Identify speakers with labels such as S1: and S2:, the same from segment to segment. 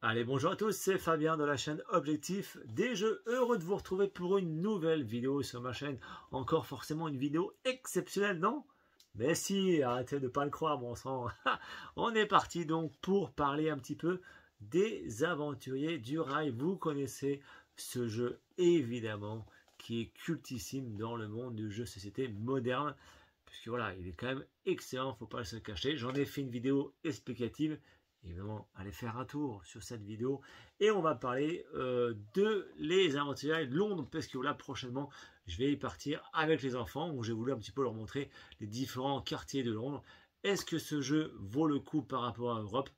S1: Allez, bonjour à tous, c'est Fabien de la chaîne Objectif des Jeux. Heureux de vous retrouver pour une nouvelle vidéo sur ma chaîne. Encore forcément une vidéo exceptionnelle, non? Mais si, arrêtez de ne pas le croire, bon sang. On est parti donc pour parler un petit peu des Aventuriers du Rail. Vous connaissez ce jeu évidemment qui est cultissime dans le monde du jeu société moderne. Puisque voilà, il est quand même excellent, il ne faut pas se le cacher. J'en ai fait une vidéo explicative. Évidemment, allez faire un tour sur cette vidéo et on va parler de les Aventuriers de Londres parce que là prochainement je vais y partir avec les enfants où j'ai voulu un petit peu leur montrer les différents quartiers de Londres. Est-ce que ce jeu vaut le coup par rapport à Europe?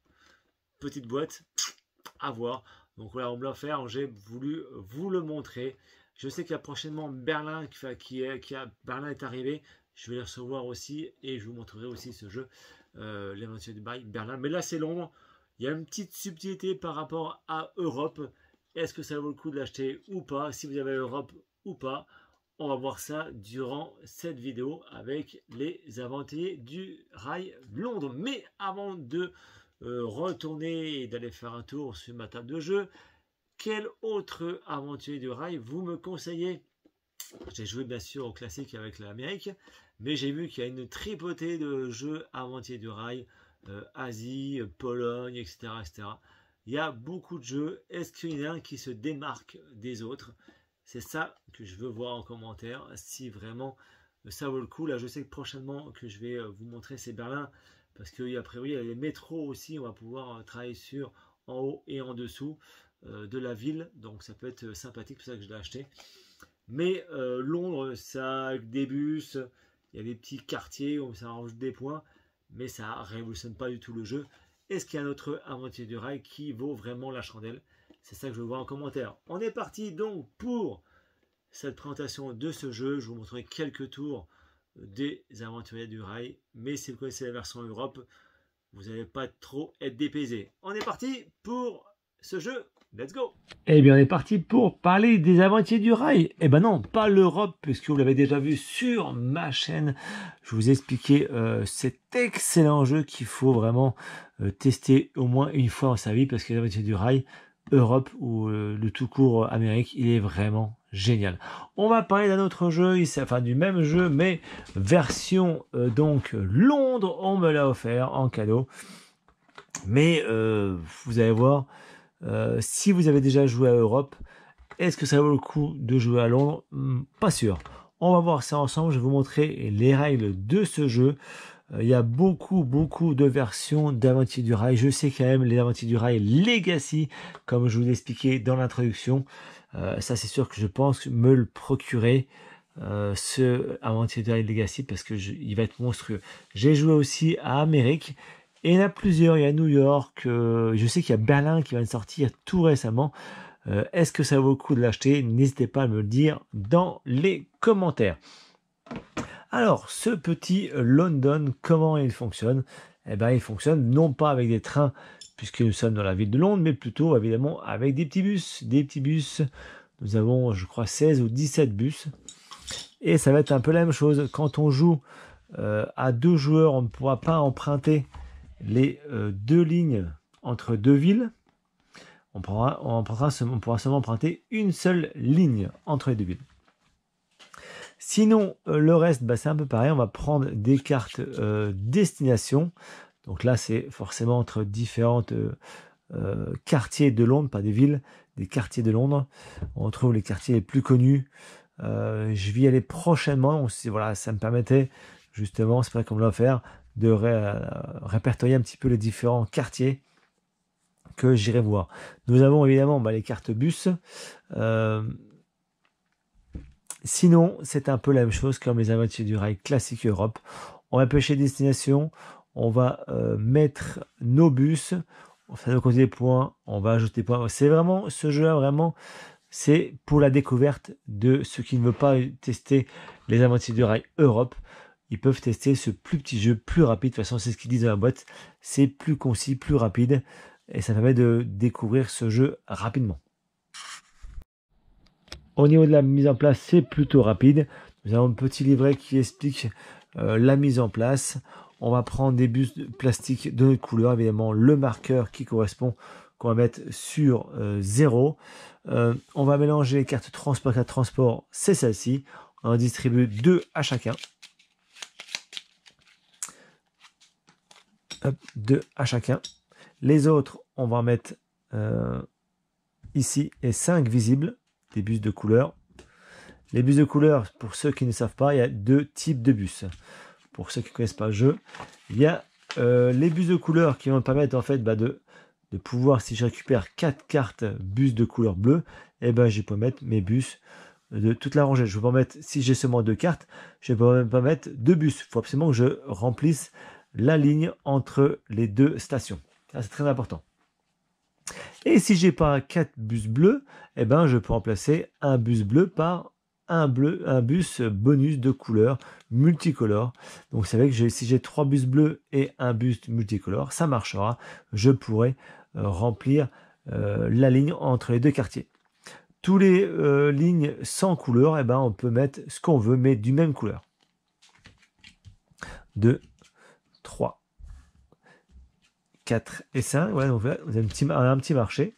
S1: Petite boîte, à voir. Donc voilà, on me l'a fait, j'ai voulu vous le montrer. Je sais qu'il y a prochainement Berlin Berlin est arrivé. Je vais les recevoir aussi et je vous montrerai aussi ce jeu, les Aventuriers du Rail Berlin. Mais là, c'est Londres. Il y a une petite subtilité par rapport à Europe. Est-ce que ça vaut le coup de l'acheter ou pas? Si vous avez Europe ou pas, on va voir ça durant cette vidéo avec les Aventuriers du Rail Londres. Mais avant de retourner et d'aller faire un tour sur ma table de jeu, quel autre Aventurier du Rail vous me conseillez? J'ai joué bien sûr au classique avec l'Amérique, mais j'ai vu qu'il y a une tripotée de jeux Aventuriers du Rail, Asie, Pologne, etc., etc. Il y a beaucoup de jeux. Est-ce qu'il y en a un qui se démarque des autres? C'est ça que je veux voir en commentaire, si vraiment ça vaut le coup. Là, je sais que prochainement que je vais vous montrer, c'est Berlin, parce qu'à priori, il y a les métros aussi. On va pouvoir travailler sur en haut et en dessous de la ville, donc ça peut être sympathique, c'est pour ça que je l'ai acheté. Mais Londres, ça a des bus, il y a des petits quartiers où ça range des points, mais ça ne révolutionne pas du tout le jeu. Est-ce qu'il y a un autre Aventurier du Rail qui vaut vraiment la chandelle? C'est ça que je veux voir en commentaire. On est parti donc pour cette présentation de ce jeu. Je vous montrerai quelques tours des Aventuriers du Rail, mais si vous connaissez la version Europe, vous n'allez pas trop être dépaysé. On est parti pour ce jeu. Let's go! Eh bien, on est parti pour parler des Aventuriers du Rail. Eh ben non, pas l'Europe, puisque vous l'avez déjà vu sur ma chaîne. Je vous ai expliqué cet excellent jeu qu'il faut vraiment tester au moins une fois dans sa vie, parce que les Aventuriers du Rail, Europe ou le tout court Amérique, il est vraiment génial. On va parler d'un autre jeu, enfin du même jeu, mais version donc Londres. On me l'a offert en cadeau. Mais vous allez voir, si vous avez déjà joué à Europe, est-ce que ça vaut le coup de jouer à Londres? Pas sûr. On va voir ça ensemble. Je vais vous montrer les règles de ce jeu. Il y a beaucoup de versions d'Aventuriers du Rail. Je sais quand même les Aventuriers du Rail Legacy, comme je vous l'ai expliqué dans l'introduction. Ça, c'est sûr que je pense me le procurer, ce Aventuriers du Rail Legacy, parce que il va être monstrueux. J'ai joué aussi à Amérique. Et il y en a plusieurs, il y a New York, je sais qu'il y a Berlin qui vient de sortir tout récemment. Est-ce que ça vaut le coup de l'acheter? N'hésitez pas à me le dire dans les commentaires. Alors, ce petit London, comment il fonctionne? Eh bien, il fonctionne non pas avec des trains, puisque nous sommes dans la ville de Londres, mais plutôt évidemment avec des petits bus. Des petits bus, nous avons, je crois, 16 ou 17 bus. Et ça va être un peu la même chose. Quand on joue à deux joueurs, on ne pourra pas emprunter les deux lignes entre deux villes. On pourra seulement emprunter une seule ligne entre les deux villes. Sinon, le reste, c'est un peu pareil. On va prendre des cartes destination. Donc là, c'est forcément entre différentes quartiers de Londres, pas des villes, des quartiers de Londres. On trouve les quartiers les plus connus. Je vais y aller prochainement. Voilà, ça me permettait justement, c'est vrai qu'on me l'a offert, de répertorier un petit peu les différents quartiers que j'irai voir. Nous avons évidemment les cartes bus. Sinon, c'est un peu la même chose comme les Aventuriers du Rail classique Europe. On va pêcher destination, on va mettre nos bus, ça va compter des points, on va ajouter des points. C'est vraiment, ce jeu-là, vraiment, c'est pour la découverte de ceux qui ne veulent pas tester les Aventuriers du Rail Europe. Ils peuvent tester ce plus petit jeu, plus rapide. De toute façon, c'est ce qu'ils disent dans la boîte. C'est plus concis, plus rapide. Et ça permet de découvrir ce jeu rapidement. Au niveau de la mise en place, c'est plutôt rapide. Nous avons un petit livret qui explique la mise en place. On va prendre des bus de plastique de notre couleur. Évidemment, le marqueur qui correspond qu'on va mettre sur 0. On va mélanger les cartes transport. Carte transport, c'est celle-ci. On en distribue 2 à chacun. Hop, 2 à chacun. Les autres, on va en mettre ici et 5 visibles, des bus de couleur. Les bus de couleur, pour ceux qui ne savent pas, il y a 2 types de bus. Pour ceux qui ne connaissent pas le jeu, il y a les bus de couleur qui vont me permettre en fait de pouvoir, si je récupère 4 cartes bus de couleur bleue, et ben je peux mettre mes bus de toute la rangée. Je ne peux pas mettre, si j'ai seulement 2 cartes, je ne peux même pas mettre 2 bus. Il faut absolument que je remplisse la ligne entre les 2 stations. Ça, c'est très important. Et si j'ai pas 4 bus bleus, eh ben je peux remplacer un bus bleu par un bus bonus de couleur multicolore. Donc vous savez que si j'ai 3 bus bleus et un bus multicolore, ça marchera. Je pourrai remplir la ligne entre les 2 quartiers. Tous les lignes sans couleur, eh ben on peut mettre ce qu'on veut, mais du même couleur. 2, 3, 4 et 5. Voilà, donc là, vous avez un petit marché.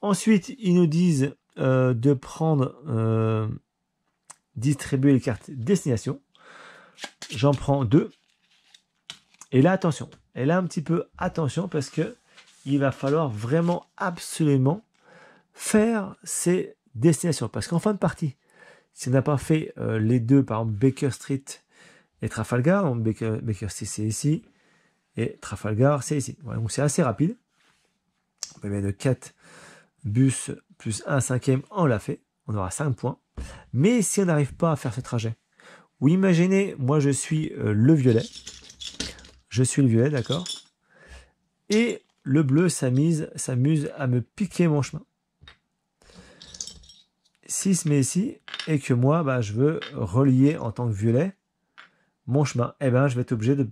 S1: Ensuite, ils nous disent de prendre, distribuer les cartes destination. J'en prends 2. Et là, attention. Et là, un petit peu attention parce que il va falloir vraiment absolument faire ces destinations. Parce qu'en fin de partie, si on n'a pas fait les deux, par exemple Baker Street et Trafalgar, donc Baker Street c'est ici, et Trafalgar c'est ici. Voilà, donc c'est assez rapide. On peut mettre 4 bus plus 1 cinquième, on l'a fait. On aura 5 points. Mais si on n'arrive pas à faire ce trajet, ou imaginez, moi je suis le violet. Je suis le violet, d'accord. Et le bleu s'amuse à me piquer mon chemin. Si se met ici, et que moi, bah, je veux relier en tant que violet mon chemin, eh ben, je vais être obligé de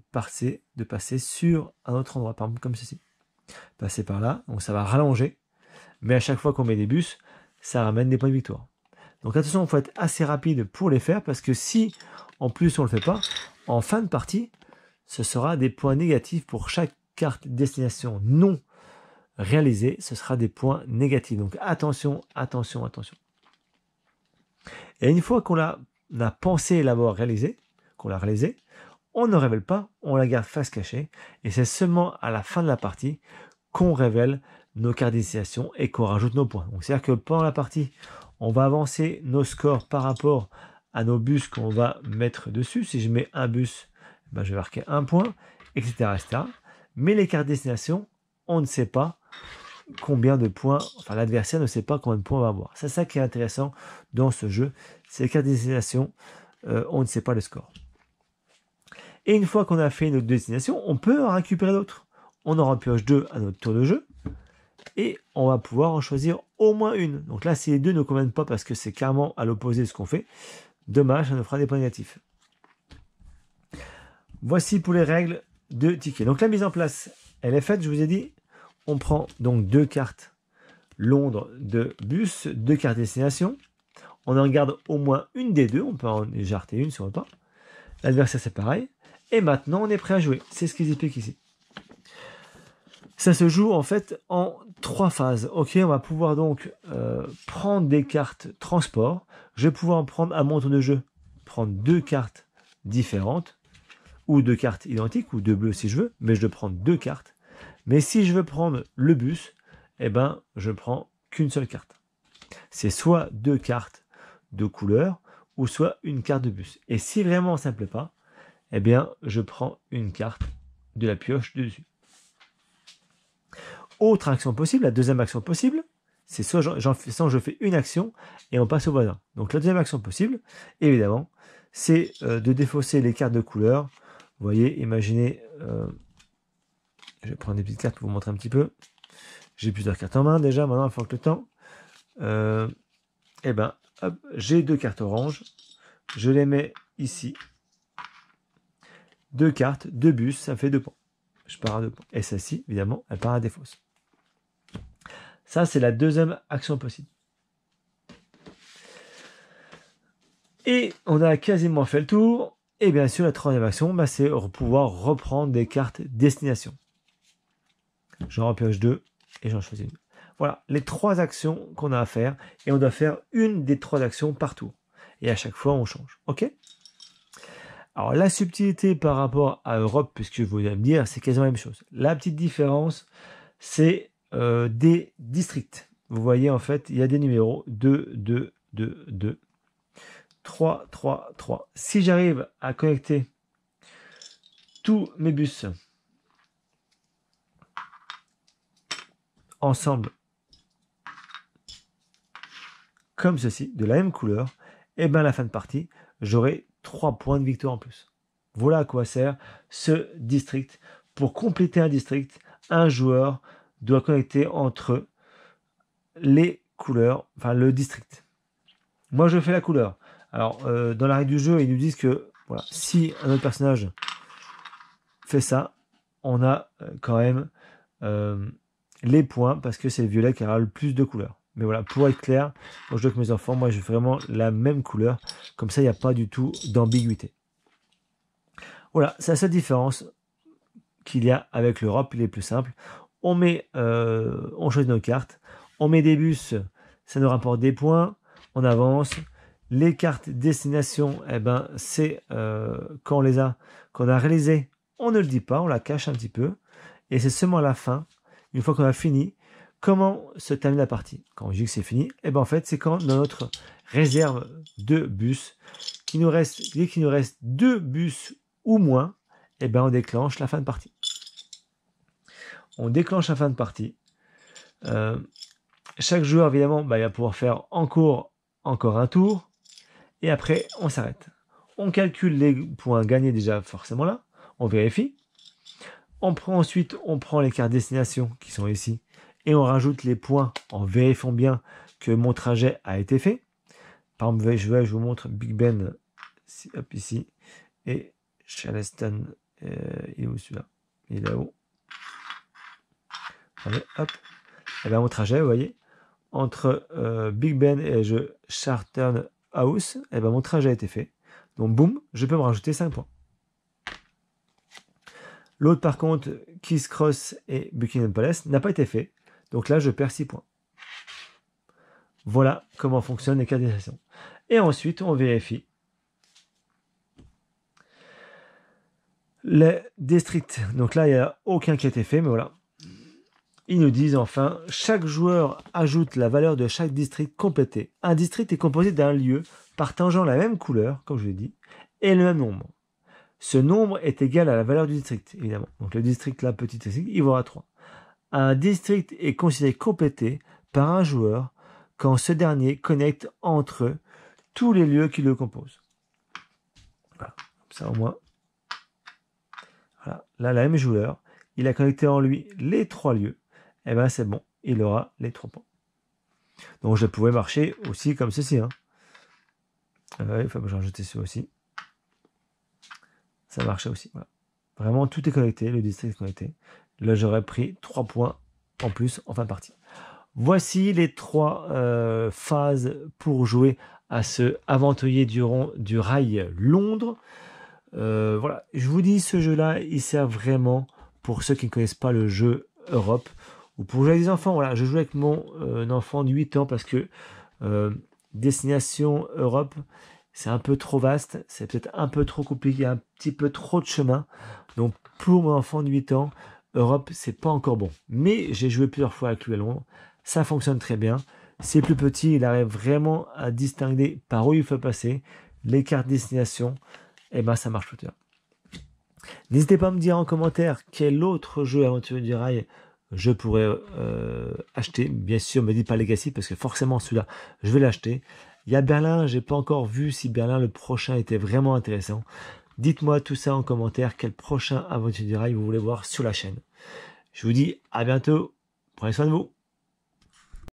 S1: passer sur un autre endroit, par exemple comme ceci. Passer par là, donc ça va rallonger. Mais à chaque fois qu'on met des bus, ça ramène des points de victoire. Donc attention, il faut être assez rapide pour les faire, parce que si, en plus, on ne le fait pas, en fin de partie, ce sera des points négatifs pour chaque carte destination non réalisée. Ce sera des points négatifs. Donc attention, attention, attention. Et une fois qu'on a pensé l'avoir réalisé, qu'on l'a réalisé, on ne révèle pas, on la garde face cachée. Et c'est seulement à la fin de la partie qu'on révèle nos cartes destination et qu'on rajoute nos points. Donc c'est-à-dire que pendant la partie, on va avancer nos scores par rapport à nos bus qu'on va mettre dessus. Si je mets un bus, ben je vais marquer 1 point, etc., etc. Mais les cartes destination, on ne sait pas combien de points, enfin l'adversaire ne sait pas combien de points on va avoir. C'est ça qui est intéressant dans ce jeu. C'est les cartes destination, on ne sait pas le score. Et une fois qu'on a fait notre destination, on peut en récupérer d'autres. On en repioche 2 à notre tour de jeu. Et on va pouvoir en choisir au moins une. Donc là, si les deux ne conviennent pas parce que c'est carrément à l'opposé de ce qu'on fait, dommage, ça nous fera des points négatifs. Voici pour les règles de ticket. Donc la mise en place, elle est faite, je vous ai dit. On prend donc 2 cartes Londres de bus, 2 cartes destination. On en garde au moins une des deux. On peut en éjarter une si on veut pas. L'adversaire, c'est pareil. Et maintenant, on est prêt à jouer. C'est ce qu'ils expliquent ici. Ça se joue en fait en 3 phases. Ok, on va pouvoir donc prendre des cartes transport. Je vais pouvoir en prendre à mon tour de jeu. Prendre 2 cartes différentes. Ou 2 cartes identiques. Ou 2 bleus si je veux. Mais je dois prendre 2 cartes. Mais si je veux prendre le bus, eh ben, je prends qu'une seule carte. C'est soit 2 cartes de couleur, ou soit une carte de bus. Et si vraiment ça ne me plaît pas, eh bien, je prends une carte de la pioche dessus. Autre action possible, la deuxième action possible, c'est soit je fais une action et on passe au voisin. Donc la deuxième action possible, évidemment, c'est de défausser les cartes de couleur. Vous voyez, imaginez... je vais prendre des petites cartes pour vous montrer un petit peu. J'ai plusieurs cartes en main déjà, maintenant il faut que le temps. Eh ben, j'ai 2 cartes oranges. Je les mets ici. 2 cartes, 2 bus, ça fait 2 points. Je pars à 2 points. Et celle-ci, évidemment, elle part à défausse. Ça, c'est la deuxième action possible. Et on a quasiment fait le tour. Et bien sûr, la troisième action, bah, c'est pouvoir reprendre des cartes destination. J'en repioche 2. et j'en choisis une. Voilà les 3 actions qu'on a à faire et on doit faire une des 3 actions par tour. Et à chaque fois, on change. OK? Alors, la subtilité par rapport à Europe, puisque vous allez me dire, c'est quasiment la même chose. La petite différence, c'est des districts. Vous voyez, en fait, il y a des numéros 2, 2, 2, 2, 3, 3, 3. Si j'arrive à connecter tous mes bus ensemble, comme ceci, de la même couleur, et bien à la fin de partie, j'aurai 3 points de victoire en plus. Voilà à quoi sert ce district. Pour compléter un district, un joueur doit connecter entre les couleurs, enfin le district. Moi, je fais la couleur. Alors, dans la règle du jeu, ils nous disent que voilà, si un autre personnage fait ça, on a quand même les points parce que c'est le violet qui aura le plus de couleurs. Mais voilà, pour être clair, quand je joue avec mes enfants, moi, je fais vraiment la même couleur. Comme ça, il n'y a pas du tout d'ambiguïté. Voilà, c'est la seule différence qu'il y a avec l'Europe. Il est plus simple. On choisit nos cartes. On met des bus, ça nous rapporte des points. On avance. Les cartes destination, eh ben, c'est quand on a réalisé, on ne le dit pas, on la cache un petit peu. Et c'est seulement à la fin, une fois qu'on a fini, comment se termine la partie. Quand je dis que c'est fini, eh ben, en fait, c'est quand dans notre réserve de bus, dès qu'il nous reste 2 bus ou moins, eh ben, on déclenche la fin de partie. On déclenche la fin de partie. Chaque joueur, évidemment, il va pouvoir faire encore un tour. Et après, on s'arrête. On calcule les points gagnés déjà forcément là. On vérifie. On prend les cartes destination qui sont ici. Et on rajoute les points en vérifiant bien que mon trajet a été fait. Par exemple, je vous montre Big Ben hop, ici. Et Charleston, il est où celui-là? Il est là-haut. Allez, hop. Et bien mon trajet, vous voyez, entre Big Ben et Charleston House, et ben mon trajet a été fait. Donc boum, je peux me rajouter 5 points. L'autre par contre, King's Cross et Buckingham Palace, n'a pas été fait. Donc là, je perds 6 points. Voilà comment fonctionnent les cartes destination. Et ensuite, on vérifie les districts. Donc là, il n'y a aucun qui a été fait, mais voilà. Ils nous disent enfin, chaque joueur ajoute la valeur de chaque district complété. Un district est composé d'un lieu partageant la même couleur, comme je l'ai dit, et le même nombre. Ce nombre est égal à la valeur du district, évidemment. Donc le district, là, petit district, il vaut 3. Un district est considéré complété par un joueur quand ce dernier connecte entre tous les lieux qui le composent. Voilà, comme ça au moins. Voilà, là, la même joueur, il a connecté en lui les 3 lieux. Et bien c'est bon, il aura les 3 points. Donc je pouvais marcher aussi comme ceci. Hein. Il faut que j'en rajoute celui aussi. Ça marchait aussi. Voilà. Vraiment, tout est connecté, le district est connecté. Là, j'aurais pris 3 points en plus en fin de partie. Voici les 3 phases pour jouer à ce aventurier du rail Londres. Voilà, je vous dis, ce jeu-là, il sert vraiment pour ceux qui ne connaissent pas le jeu Europe ou pour jouer avec des enfants. Voilà, je joue avec mon enfant de 8 ans parce que Destination Europe, c'est un peu trop vaste, c'est peut-être un peu trop compliqué, un petit peu trop de chemin. Donc pour mon enfant de 8 ans, Europe, c'est pas encore bon. Mais j'ai joué plusieurs fois avec lui à Londres, ça fonctionne très bien. C'est plus petit, il arrive vraiment à distinguer par où il faut passer, les cartes destination, et ben ça marche tout bien. N'hésitez pas à me dire en commentaire quel autre jeu Aventurier du Rail je pourrais acheter. Bien sûr, ne me dites pas Legacy parce que forcément celui-là, je vais l'acheter. Il y a Berlin, j'ai pas encore vu si Berlin le prochain était vraiment intéressant. Dites-moi tout ça en commentaire, quel prochain Aventurier du Rail vous voulez voir sur la chaîne. Je vous dis à bientôt, prenez soin de vous.